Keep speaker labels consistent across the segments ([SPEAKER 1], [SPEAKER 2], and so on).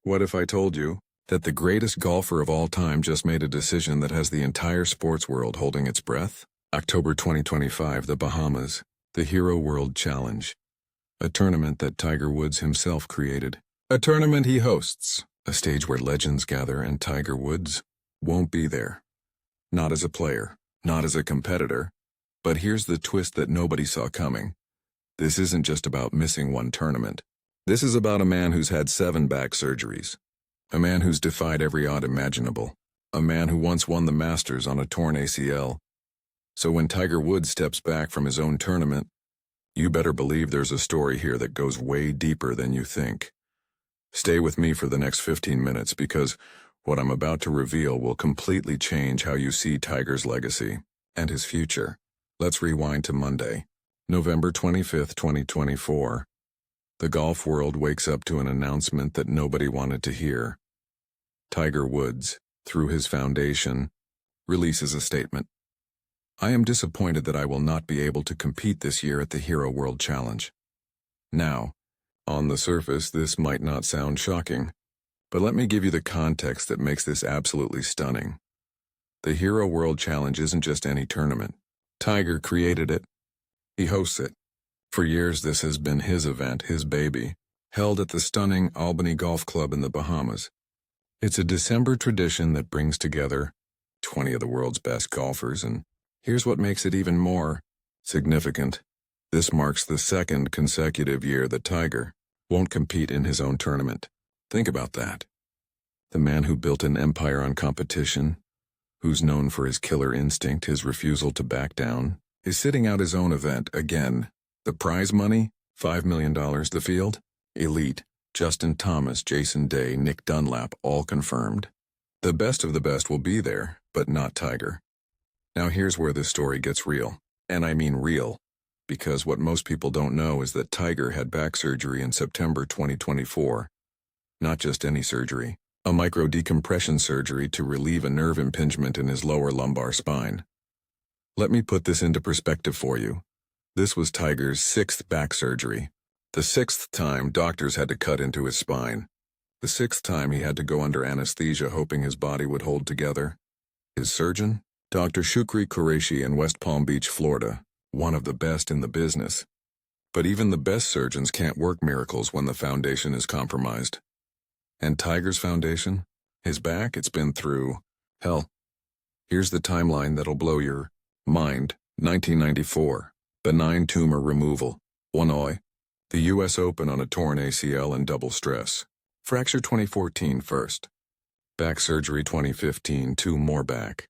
[SPEAKER 1] What if I told you that the greatest golfer of all time just made a decision that has the entire sports world holding its breath? October 2025, the Bahamas, the Hero World Challenge. A tournament that Tiger Woods himself created. A tournament he hosts. A stage where legends gather and Tiger Woods won't be there. Not as a player, not as a competitor. But here's the twist that nobody saw coming. This isn't just about missing one tournament. This is about a man who's had 7 back surgeries. A man who's defied every odd imaginable. A man who once won the Masters on a torn ACL. So when Tiger Woods steps back from his own tournament, you better believe there's a story here that goes way deeper than you think. Stay with me for the next 15 minutes because what I'm about to reveal will completely change how you see Tiger's legacy and his future. Let's rewind to Monday, November 25th, 2024. The golf world wakes up to an announcement that nobody wanted to hear. Tiger Woods, through his foundation, releases a statement. I am disappointed that I will not be able to compete this year at the Hero World Challenge. Now, on the surface, this might not sound shocking, but let me give you the context that makes this absolutely stunning. The Hero World Challenge isn't just any tournament. Tiger created it. He hosts it. For years, this has been his event, his baby, held at the stunning Albany Golf Club in the Bahamas. It's a December tradition that brings together 20 of the world's best golfers, and here's what makes it even more significant. This marks the 2nd consecutive year that Tiger won't compete in his own tournament. Think about that. The man who built an empire on competition, who's known for his killer instinct, his refusal to back down, is sitting out his own event again. The prize money, $5 million the field, elite, Justin Thomas, Jason Day, Nick Dunlap, all confirmed. The best of the best will be there, but not Tiger. Now here's where this story gets real. And I mean real. Because what most people don't know is that Tiger had back surgery in September 2024. Not just any surgery. A microdecompression surgery to relieve a nerve impingement in his lower lumbar spine. Let me put this into perspective for you. This was Tiger's 6th back surgery. The 6th time doctors had to cut into his spine. The 6th time he had to go under anesthesia hoping his body would hold together. His surgeon? Dr. Shukri Qureshi in West Palm Beach, Florida. One of the best in the business. But even the best surgeons can't work miracles when the foundation is compromised. And Tiger's foundation? His back, it's been through hell. Here's the timeline that'll blow your mind. 1994. Benign tumor removal. Illinois. The U.S. Open on a torn ACL and double stress. Fracture 2014 first. Back surgery 2015, 2 more back.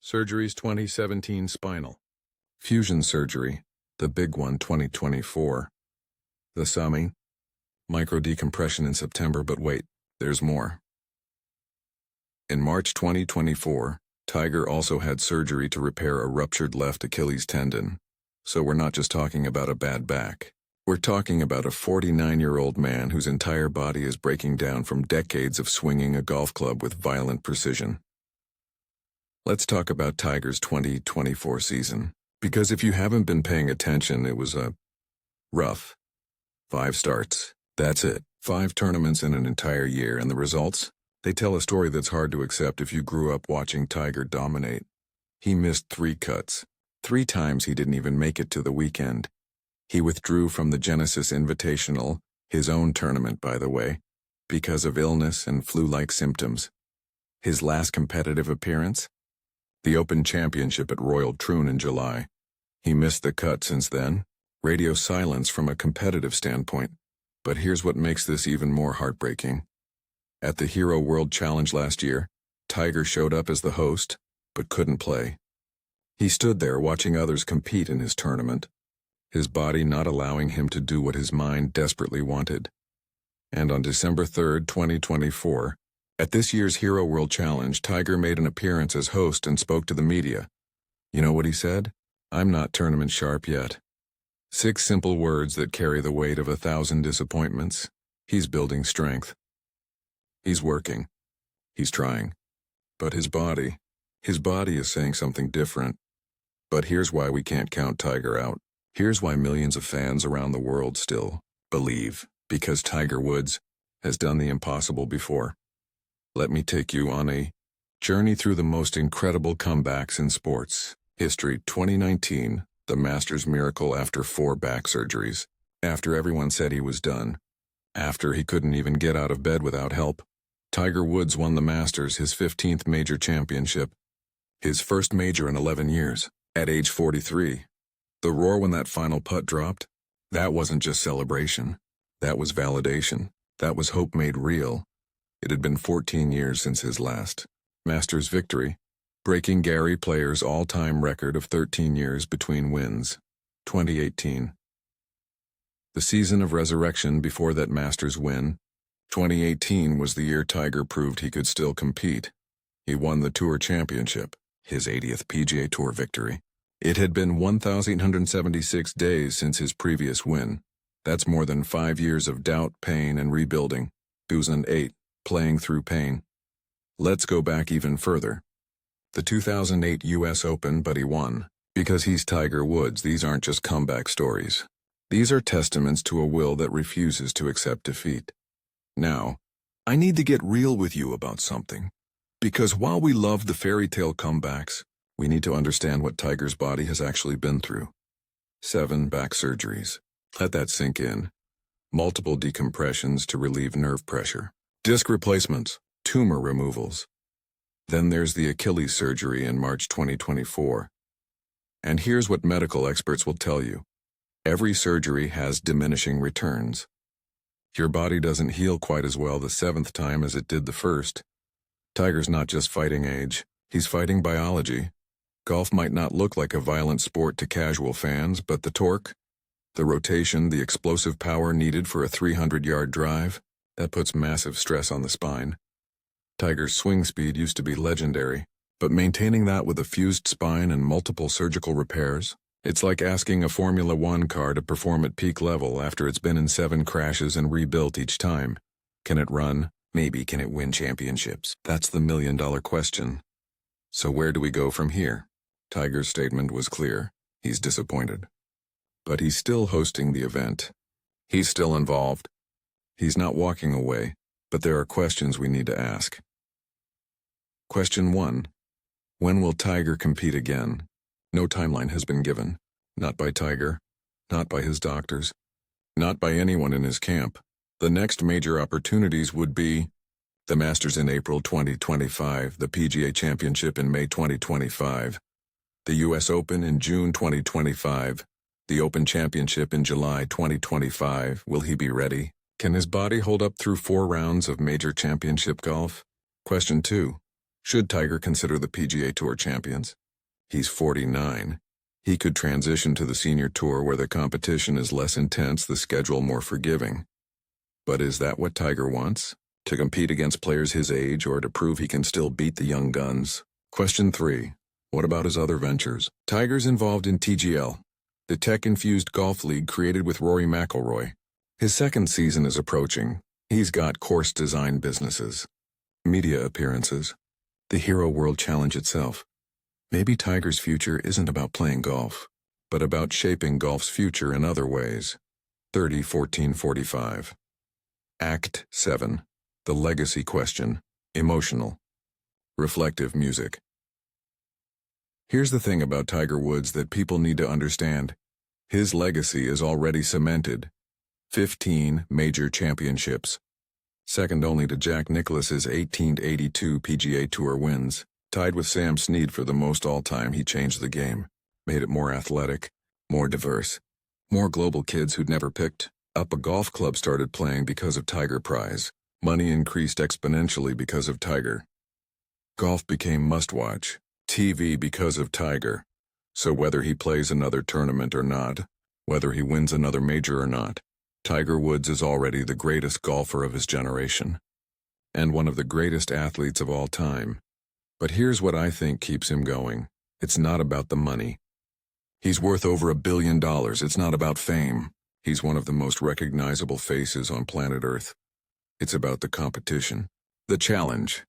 [SPEAKER 1] Surgeries 2017 spinal. Fusion surgery, the big one 2024. The summing. Microdecompression in September, but wait, there's more. In March 2024, Tiger also had surgery to repair a ruptured left Achilles tendon. So we're not just talking about a bad back. We're talking about a 49-year-old man whose entire body is breaking down from decades of swinging a golf club with violent precision. Let's talk about Tiger's 2024 season. Because if you haven't been paying attention, it was a rough 5 starts. That's it. 5 tournaments in an entire year, and the results? They tell a story that's hard to accept if you grew up watching Tiger dominate. He missed 3 cuts. 3 times he didn't even make it to the weekend. He withdrew from the Genesis Invitational, his own tournament by the way, because of illness and flu-like symptoms. His last competitive appearance? The Open Championship at Royal Troon in July. He missed the cut since then. Radio silence from a competitive standpoint. But here's what makes this even more heartbreaking. At the Hero World Challenge last year, Tiger showed up as the host, but couldn't play. He stood there watching others compete in his tournament, his body not allowing him to do what his mind desperately wanted. And on December 3rd, 2024, at this year's Hero World Challenge, Tiger made an appearance as host and spoke to the media. You know what he said? I'm not tournament sharp yet. 6 simple words that carry the weight of 1,000 disappointments. He's building strength. He's working. He's trying. But his body is saying something different. But here's why we can't count Tiger out. Here's why millions of fans around the world still believe. Because Tiger Woods, has done the impossible before. Let me take you on a journey through the most incredible comebacks in sports history. 2019, the Masters miracle after 4 back surgeries. After everyone said he was done. After he couldn't even get out of bed without help. Tiger Woods won the Masters, his 15th major championship. His first major in 11 years, at age 43. The roar when that final putt dropped? That wasn't just celebration. That was validation. That was hope made real. It had been 14 years since his last Masters victory, breaking Gary Player's all-time record of 13 years between wins. 2018. The season of resurrection before that Masters win. 2018 was the year Tiger proved he could still compete. He won the Tour Championship, his 80th PGA Tour victory. It had been 1,176 days since his previous win. That's more than 5 years of doubt, pain, and rebuilding. 2008, playing through pain. Let's go back even further. The 2008 U.S. Open, but he won. Because he's Tiger Woods, these aren't just comeback stories. These are testaments to a will that refuses to accept defeat. Now, I need to get real with you about something. Because while we love the fairy tale comebacks, we need to understand what Tiger's body has actually been through. 7 back surgeries. Let that sink in. Multiple decompressions to relieve nerve pressure. Disc replacements, tumor removals. Then there's the Achilles surgery in March 2024. And here's what medical experts will tell you. Every surgery has diminishing returns. Your body doesn't heal quite as well the 7th time as it did the first. Tiger's not just fighting age, he's fighting biology. Golf might not look like a violent sport to casual fans, but the torque, the rotation, the explosive power needed for a 300-yard drive, that puts massive stress on the spine. Tiger's swing speed used to be legendary, but maintaining that with a fused spine and multiple surgical repairs, it's like asking a Formula One car to perform at peak level after it's been in 7 crashes and rebuilt each time. Can it run? Maybe. Can it win championships? That's the million-dollar question. So where do we go from here? Tiger's statement was clear. He's disappointed. But he's still hosting the event. He's still involved. He's not walking away, but there are questions we need to ask. Question 1. When will Tiger compete again? No timeline has been given. Not by Tiger. Not by his doctors. Not by anyone in his camp. The next major opportunities would be the Masters in April 2025, the PGA Championship in May 2025, the U.S. Open in June 2025, the Open Championship in July 2025. Will he be ready? Can his body hold up through 4 rounds of major championship golf? Question 2. Should Tiger consider the PGA Tour champions? He's 49. He could transition to the senior tour where the competition is less intense, the schedule more forgiving. But is that what Tiger wants? To compete against players his age or to prove he can still beat the young guns? Question 3. What about his other ventures? Tiger's involved in TGL, the tech-infused golf league created with Rory McIlroy. His 2nd season is approaching. He's got course design businesses, media appearances, the Hero World Challenge itself. Maybe Tiger's future isn't about playing golf, but about shaping golf's future in other ways. 30-14-45. Act 7. The Legacy Question. Emotional. Reflective music. Here's the thing about Tiger Woods that people need to understand. His legacy is already cemented. 15 major championships. Second only to Jack Nicklaus's 1882 PGA Tour wins. Tied with Sam Snead for the most all-time. He changed the game. Made it more athletic, more diverse. More global kids who'd never picked up a golf club started playing because of Tiger Prize. Money increased exponentially because of Tiger. Golf became must-watch TV because of Tiger. So whether he plays another tournament or not, whether he wins another major or not, Tiger Woods is already the greatest golfer of his generation. And one of the greatest athletes of all time. But here's what I think keeps him going. It's not about the money. He's worth over $1 billion. It's not about fame. He's one of the most recognizable faces on planet Earth. It's about the competition, the challenge,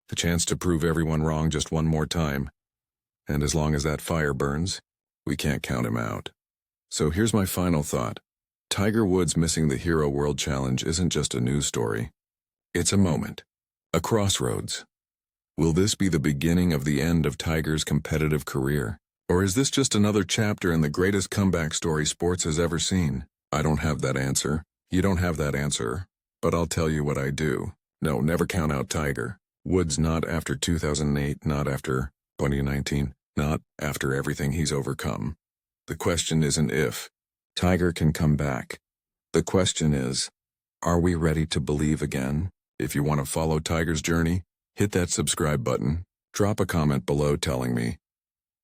[SPEAKER 1] the chance to prove everyone wrong just one more time. And as long as that fire burns, we can't count him out. So here's my final thought. Tiger Woods missing the Hero World Challenge isn't just a news story. It's a moment. A crossroads. Will this be the beginning of the end of Tiger's competitive career? Or is this just another chapter in the greatest comeback story sports has ever seen? I don't have that answer. You don't have that answer. But I'll tell you what I do. No, never count out Tiger Woods, not after 2008, not after 2019, not after everything he's overcome. The question isn't if Tiger can come back. The question is, are we ready to believe again? If you want to follow Tiger's journey, hit that subscribe button. Drop a comment below telling me,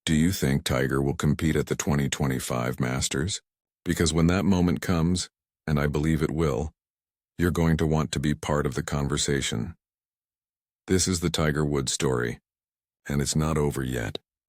[SPEAKER 1] do you think Tiger will compete at the 2025 Masters? Because when that moment comes, and I believe it will, you're going to want to be part of the conversation. This is the Tiger Woods story, and it's not over yet.